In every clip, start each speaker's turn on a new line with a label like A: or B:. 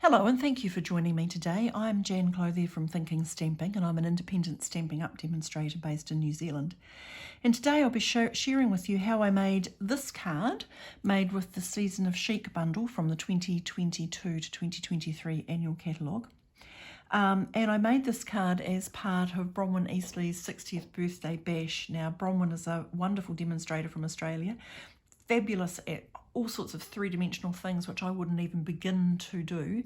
A: Hello and thank you for joining me today. I'm Jan Clothier from Thinking Stamping and I'm an independent Stampin' Up demonstrator based in New Zealand. And today I'll be sharing with you how I made this card made with the Season of Chic bundle from the 2022 to 2023 annual catalogue. And I made this card as part of Bronwyn Eastley's 60th birthday bash. Now Bronwyn is a wonderful demonstrator from Australia, fabulous at all sorts of three-dimensional things which I wouldn't even begin to do,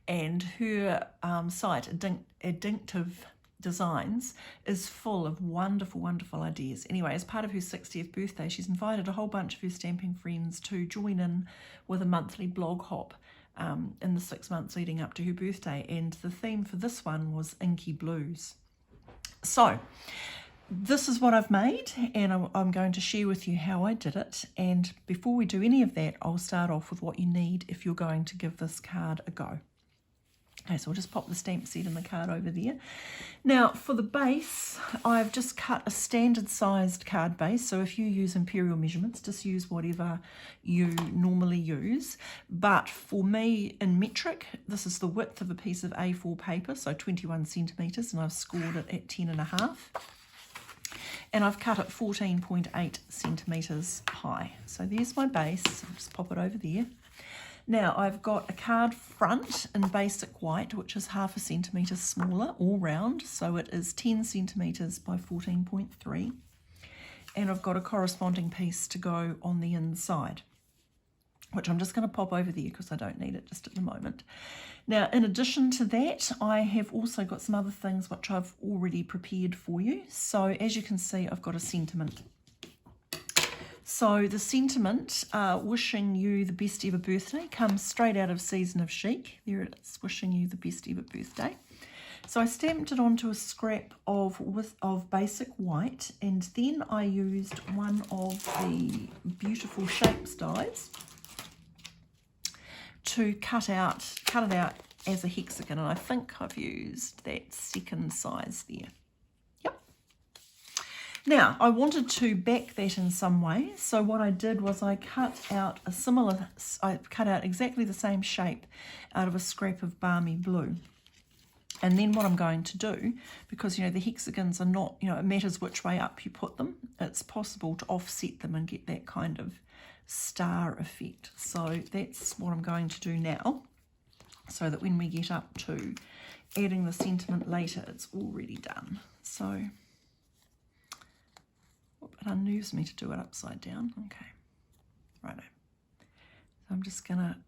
A: and her site Addictive Designs is full of wonderful ideas. Anyway, as part of her 60th birthday, she's invited a whole bunch of her stamping friends to join in with a monthly blog hop in the 6 months leading up to her birthday, and the theme for this one was Inky Blues. So this is what I've made, and I'm going to share with you how I did it. And before we do any of that, I'll start off with what you need if you're going to give this card a go. Okay, so I'll just pop the stamp set and the card over there. Now for the base, I've just cut a standard sized card base. So if you use imperial measurements, just use whatever you normally use. But for me in metric, this is the width of a piece of A4 paper, so 21 centimetres, and I've scored it at 10.5. And I've cut it 14.8 centimetres high. So there's my base. I'll just pop it over there. Now I've got a card front in basic white, which is 0.5 centimetre smaller all round. So it is 10 centimetres by 14.3. And I've got a corresponding piece to go on the inside, which I'm just going to pop over there because I don't need it just at the moment. Now, in addition to that, I have also got some other things which I've already prepared for you. So as you can see, I've got a sentiment. So the sentiment, wishing you the best ever birthday, comes straight out of Season of Chic. There it is, wishing you the best ever birthday. So I stamped it onto a scrap of basic white, and then I used one of the beautiful shapes dies to cut it out as a hexagon, and I think I've used that second size there. Yep. Now I wanted to back that in some way, so what I did was I cut out exactly the same shape out of a scrap of balmy blue. And then what I'm going to do, because the hexagons are not, it matters which way up you put them, it's possible to offset them and get that kind of star effect. So that's what I'm going to do now, so that when we get up to adding the sentiment later, it's already done. So it unnerves me to do it upside down. Okay, righto. So I'm just gonna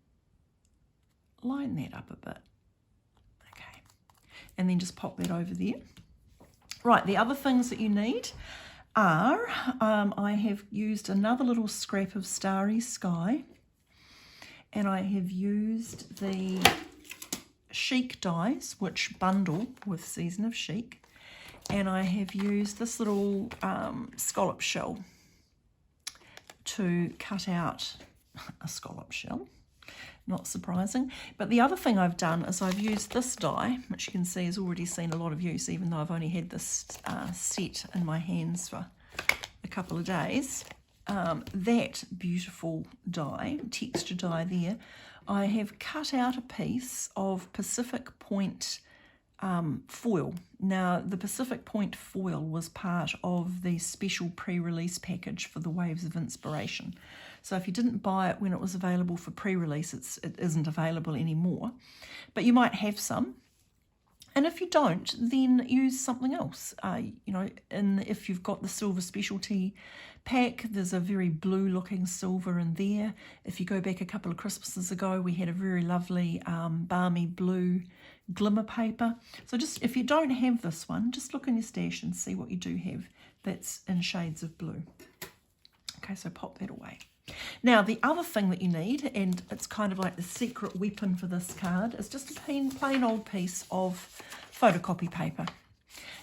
A: line that up a bit. Okay, and then just pop that over there. Right, the other things that you need are, I have used another little scrap of Starry Sky, and I have used the Chic dies, which bundle with Season of Chic, and I have used this little scallop shell to cut out a scallop shell. Not surprising. But the other thing I've done is I've used this die, which you can see has already seen a lot of use, even though I've only had this set in my hands for a couple of days. That beautiful die, texture die there, I have cut out a piece of Pacific Point foil. Now, the Pacific Point foil was part of the special pre-release package for the Waves of Inspiration. So if you didn't buy it when it was available for pre-release, it isn't available anymore. But you might have some. And if you don't, then use something else. And if you've got the silver specialty pack, there's a very blue looking silver in there. If you go back a couple of Christmases ago, we had a very lovely balmy blue glimmer paper. So just if you don't have this one, just look in your stash and see what you do have that's in shades of blue. Okay, so pop that away. Now the other thing that you need, and it's kind of like the secret weapon for this card, is just a plain old piece of photocopy paper.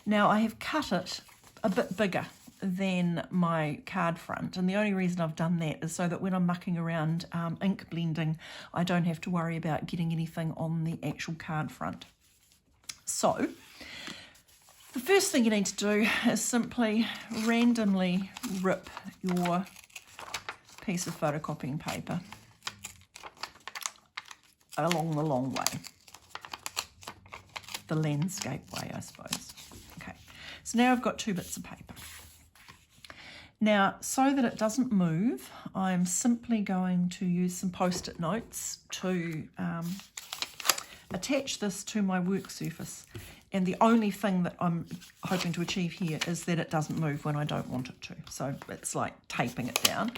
A: Now I have cut it a bit bigger than my card front, and the only reason I've done that is so that when I'm mucking around ink blending, I don't have to worry about getting anything on the actual card front. So the first thing you need to do is simply randomly rip your piece of photocopying paper along the long way, the landscape way, I suppose. Okay, so now I've got 2 bits of paper. Now, so that it doesn't move, I'm simply going to use some post-it notes to attach this to my work surface. And the only thing that I'm hoping to achieve here is that it doesn't move when I don't want it to. So it's like taping it down.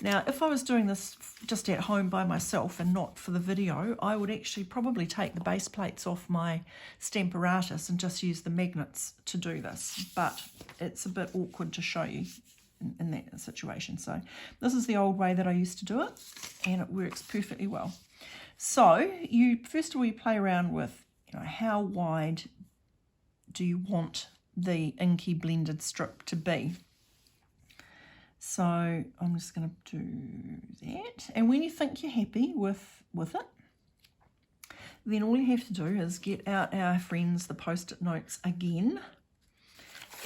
A: Now, if I was doing this just at home by myself and not for the video, I would actually probably take the base plates off my Stamparatus and just use the magnets to do this. But it's a bit awkward to show you in that situation. So this is the old way that I used to do it, and it works perfectly well. So first of all, you play around with, how wide do you want the inky blended strip to be? So I'm just going to do that. And when you think you're happy with it, then all you have to do is get out our friends, the post-it notes again.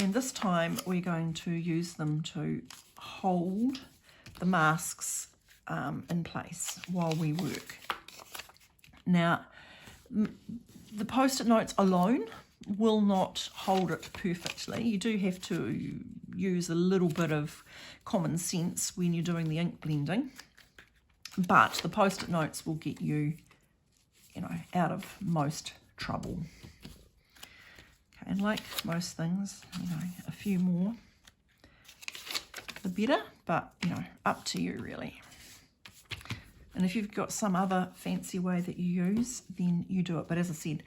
A: And this time we're going to use them to hold the masks in place while we work. Now, the post-it notes alone will not hold it perfectly. You do have to use a little bit of common sense when you're doing the ink blending, but the post-it notes will get you, out of most trouble. Okay, and like most things, a few more the better, but up to you really. And if you've got some other fancy way that you use, then you do it. But as I said,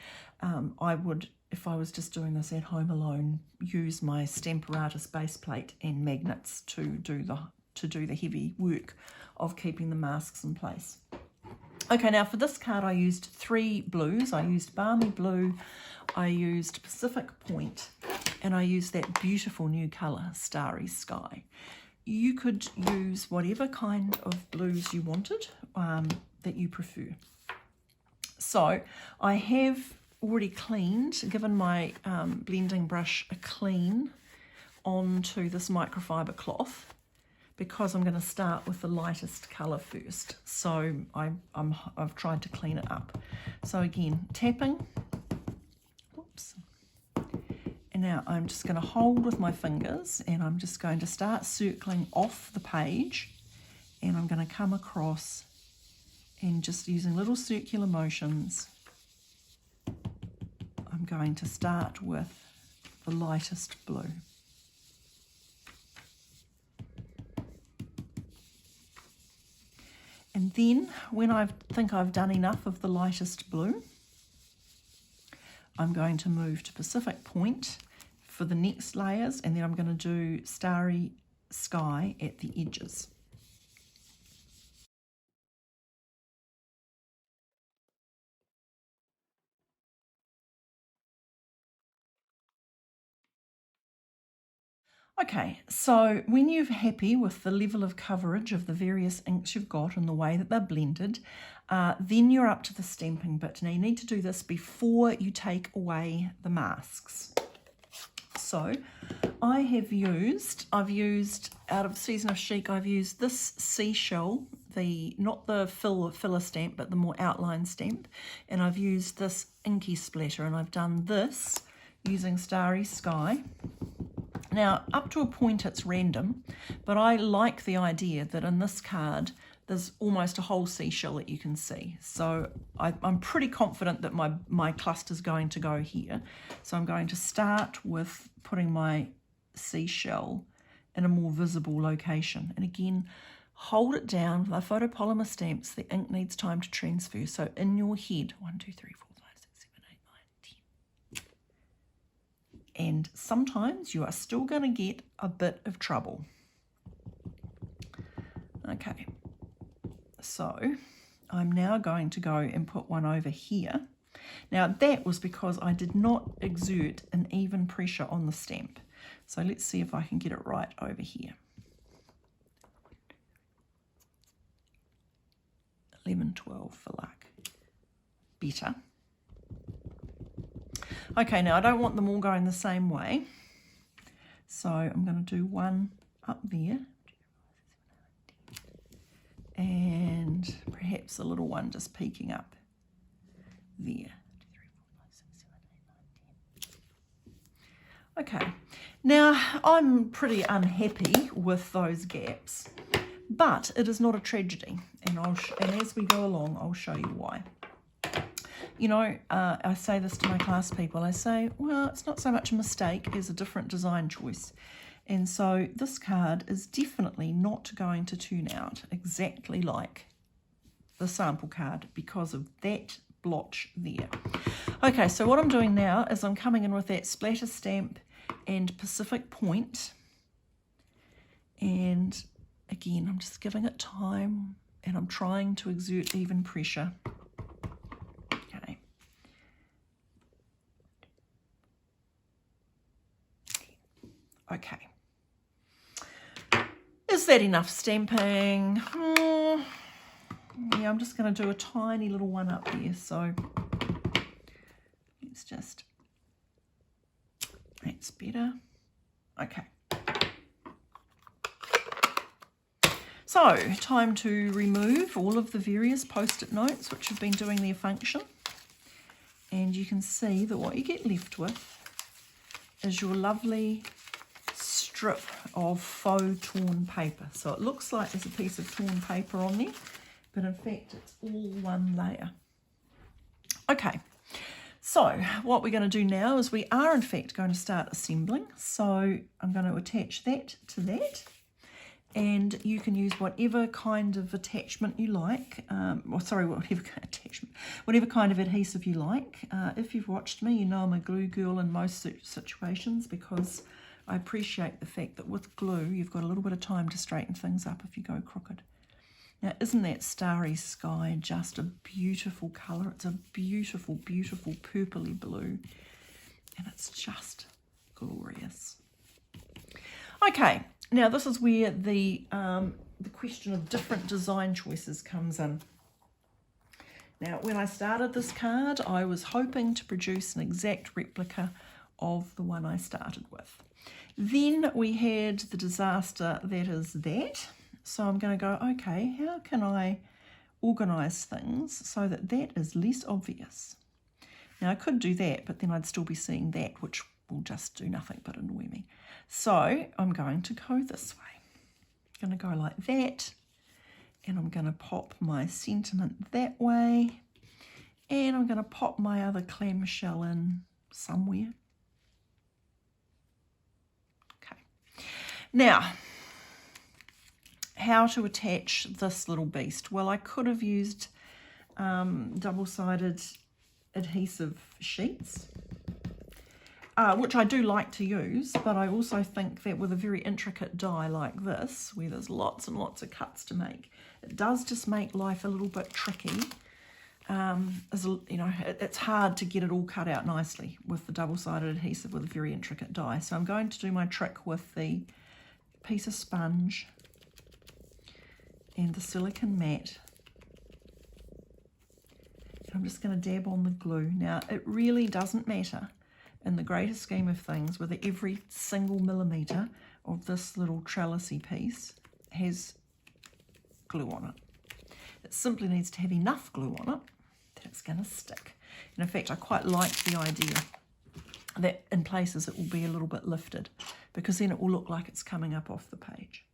A: I would, if I was just doing this at home alone, use my Stamparatus base plate and magnets to do the heavy work of keeping the masks in place. Okay, now for this card I used 3 blues. I used Balmy Blue, I used Pacific Point, and I used that beautiful new colour, Starry Sky. You could use whatever kind of blues you wanted, that you prefer. So I have already given my blending brush a clean onto this microfiber cloth, because I'm going to start with the lightest colour first. So I've tried to clean it up. So again, tapping. Whoops. And now I'm just going to hold with my fingers, and I'm just going to start circling off the page, and I'm going to come across and just using little circular motions, I'm going to start with the lightest blue. And then when I think I've done enough of the lightest blue, I'm going to move to Pacific Point for the next layers, and then I'm going to do Starry Sky at the edges. Okay, so when you're happy with the level of coverage of the various inks you've got and the way that they're blended, then you're up to the stamping bit. Now you need to do this before you take away the masks. So I've used out of Season of Chic, I've used this seashell, not the filler stamp, but the more outline stamp, and I've used this inky splatter, and I've done this using Starry Sky. Now, up to a point it's random, but I like the idea that in this card there's almost a whole seashell that you can see. So I'm pretty confident that my cluster's going to go here. So I'm going to start with putting my seashell in a more visible location. And again, hold it down. With our photopolymer stamps, the ink needs time to transfer. So in your head, 1, 2, 3, 4, 5, 6, 7, 8, 9, 10. And sometimes you are still going to get a bit of trouble. Okay, so I'm now going to go and put one over here. Now that was because I did not exert an even pressure on the stamp. So let's see if I can get it right over here. 11, 12 for luck. Better. Okay, now I don't want them all going the same way. So I'm going to do one up there. And perhaps a little one just peeking up there. Okay, now I'm pretty unhappy with those gaps, but it is not a tragedy, and as we go along, I'll show you why. You know, I say this to my class people. I say, well, it's not so much a mistake as a different design choice. And so this card is definitely not going to turn out exactly like the sample card because of that blotch there. Okay, so what I'm doing now is I'm coming in with that splatter stamp and Pacific Point. And again, I'm just giving it time and I'm trying to exert even pressure. Okay. Is that enough stamping? Yeah, I'm just going to do a tiny little one up there. So let's just, that's better. Okay. So time to remove all of the various post-it notes which have been doing their function. And you can see that what you get left with is your lovely strip of faux torn paper. So it looks like there's a piece of torn paper on there, but in fact it's all one layer. Okay, so what we're going to do now is we are in fact going to start assembling. So I'm going to attach that to that, and you can use whatever kind of attachment you like, whatever kind of adhesive you like. If you've watched me, you know I'm a glue girl in most situations, because I appreciate the fact that with glue, you've got a little bit of time to straighten things up if you go crooked. Now, isn't that Starry Sky just a beautiful colour? It's a beautiful, beautiful purpley blue, and it's just glorious. Okay, now this is where the question of different design choices comes in. Now, when I started this card, I was hoping to produce an exact replica of the one I started with. Then we had the disaster that is that. So I'm going to go, okay, how can I organise things so that that is less obvious? Now I could do that, but then I'd still be seeing that, which will just do nothing but annoy me. So I'm going to go this way. I'm going to go like that, and I'm going to pop my sentiment that way, and I'm going to pop my other clamshell in somewhere. Now, how to attach this little beast? Well, I could have used double-sided adhesive sheets, which I do like to use, but I also think that with a very intricate die like this, where there's lots and lots of cuts to make, it does just make life a little bit tricky. It's hard to get it all cut out nicely with the double-sided adhesive with a very intricate die. So I'm going to do my trick with the piece of sponge and the silicone mat. I'm just going to dab on the glue. Now, it really doesn't matter in the greater scheme of things whether every single millimetre of this little trellisy piece has glue on it. It simply needs to have enough glue on it that it's going to stick. And in fact, I quite like the idea that in places it will be a little bit lifted, because then it will look like it's coming up off the page.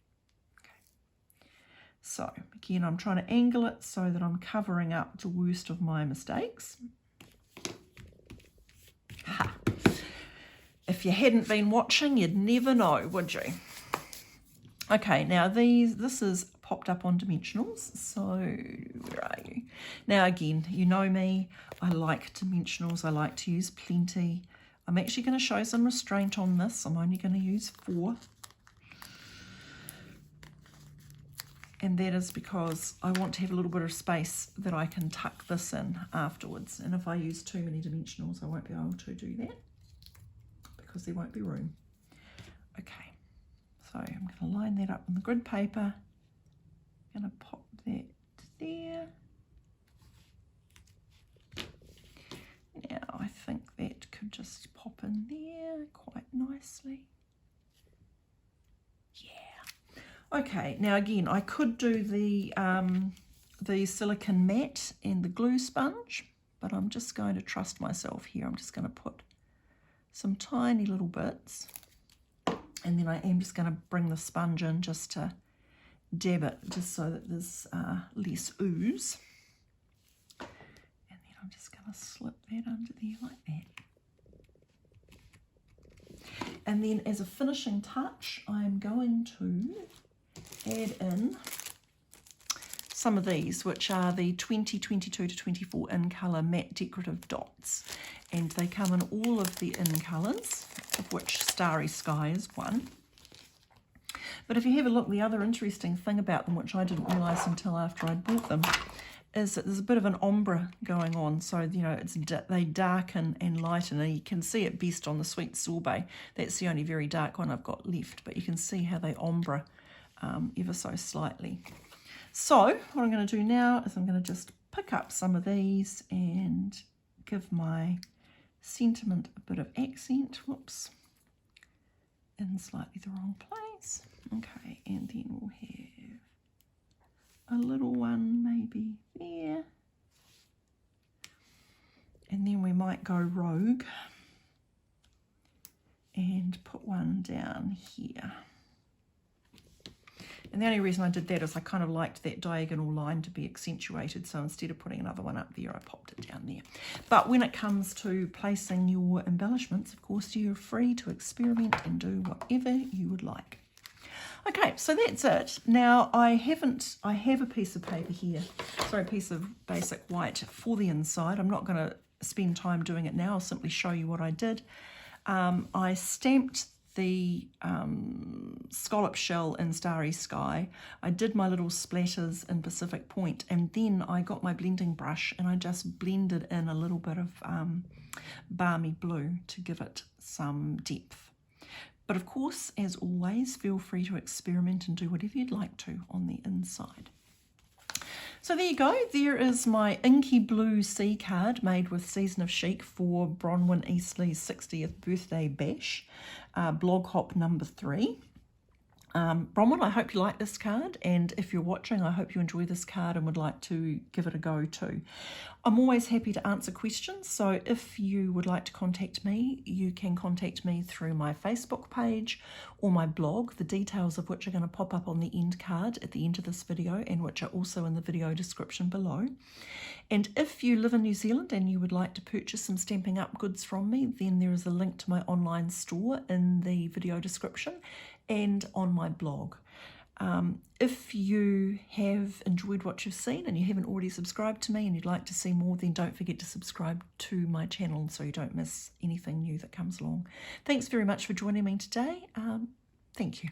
A: Okay. So again, I'm trying to angle it so that I'm covering up the worst of my mistakes. Ha! If you hadn't been watching, you'd never know, would you? Okay, now this is popped up on dimensionals. So where are you? Now again, you know me, I like dimensionals. I like to use plenty. I'm actually going to show some restraint on this. I'm only going to use 4. And that is because I want to have a little bit of space that I can tuck this in afterwards. And if I use too many dimensionals, I won't be able to do that because there won't be room. Okay, so I'm going to line that up on the grid paper. I'm going to pop that there. Now I think that could just pop in there quite nicely. Yeah. Okay, now again, I could do the silicone mat and the glue sponge, but I'm just going to trust myself here. I'm just going to put some tiny little bits, and then I am just going to bring the sponge in just to dab it, just so that there's less ooze. And then I'm just going to slip that under there like that. And then as a finishing touch, I'm going to add in some of these, which are the 2022 to 24 in colour matte decorative dots. And they come in all of the in colours, of which Starry Sky is one. But if you have a look, the other interesting thing about them, which I didn't realise until after I'd bought them, is that there's a bit of an ombre going on. So, you know, they darken and lighten, and you can see it best on the Sweet Sorbet. That's the only very dark one I've got left, but you can see how they ombre ever so slightly. So what I'm going to do now is I'm going to just pick up some of these and give my sentiment a bit of accent. Whoops, in slightly the wrong place. Okay, and then we'll have a little one maybe there, and then we might go rogue and put one down here. And the only reason I did that is I kind of liked that diagonal line to be accentuated, so instead of putting another one up there, I popped it down there. But when it comes to placing your embellishments, of course, you're free to experiment and do whatever you would like. Okay, so that's it. Now I have a piece of paper here, sorry, a piece of basic white for the inside. I'm not going to spend time doing it now. I'll simply show you what I did. I stamped the scallop shell in Starry Sky. I did my little splatters in Pacific Point, and then I got my blending brush and I just blended in a little bit of balmy blue to give it some depth. But of course, as always, feel free to experiment and do whatever you'd like to on the inside. So there you go. There is my inky blue C card made with Season of Chic for Bronwyn Eastley's 60th birthday bash, blog hop number 3. Bronwyn, I hope you like this card, and if you're watching, I hope you enjoy this card and would like to give it a go too. I'm always happy to answer questions, so if you would like to contact me, you can contact me through my Facebook page or my blog, the details of which are going to pop up on the end card at the end of this video, and which are also in the video description below. And if you live in New Zealand and you would like to purchase some Stampin' Up goods from me, then there is a link to my online store in the video description and on my blog. If you have enjoyed what you've seen and you haven't already subscribed to me and you'd like to see more, then don't forget to subscribe to my channel so you don't miss anything new that comes along. Thanks very much for joining me today. Thank you.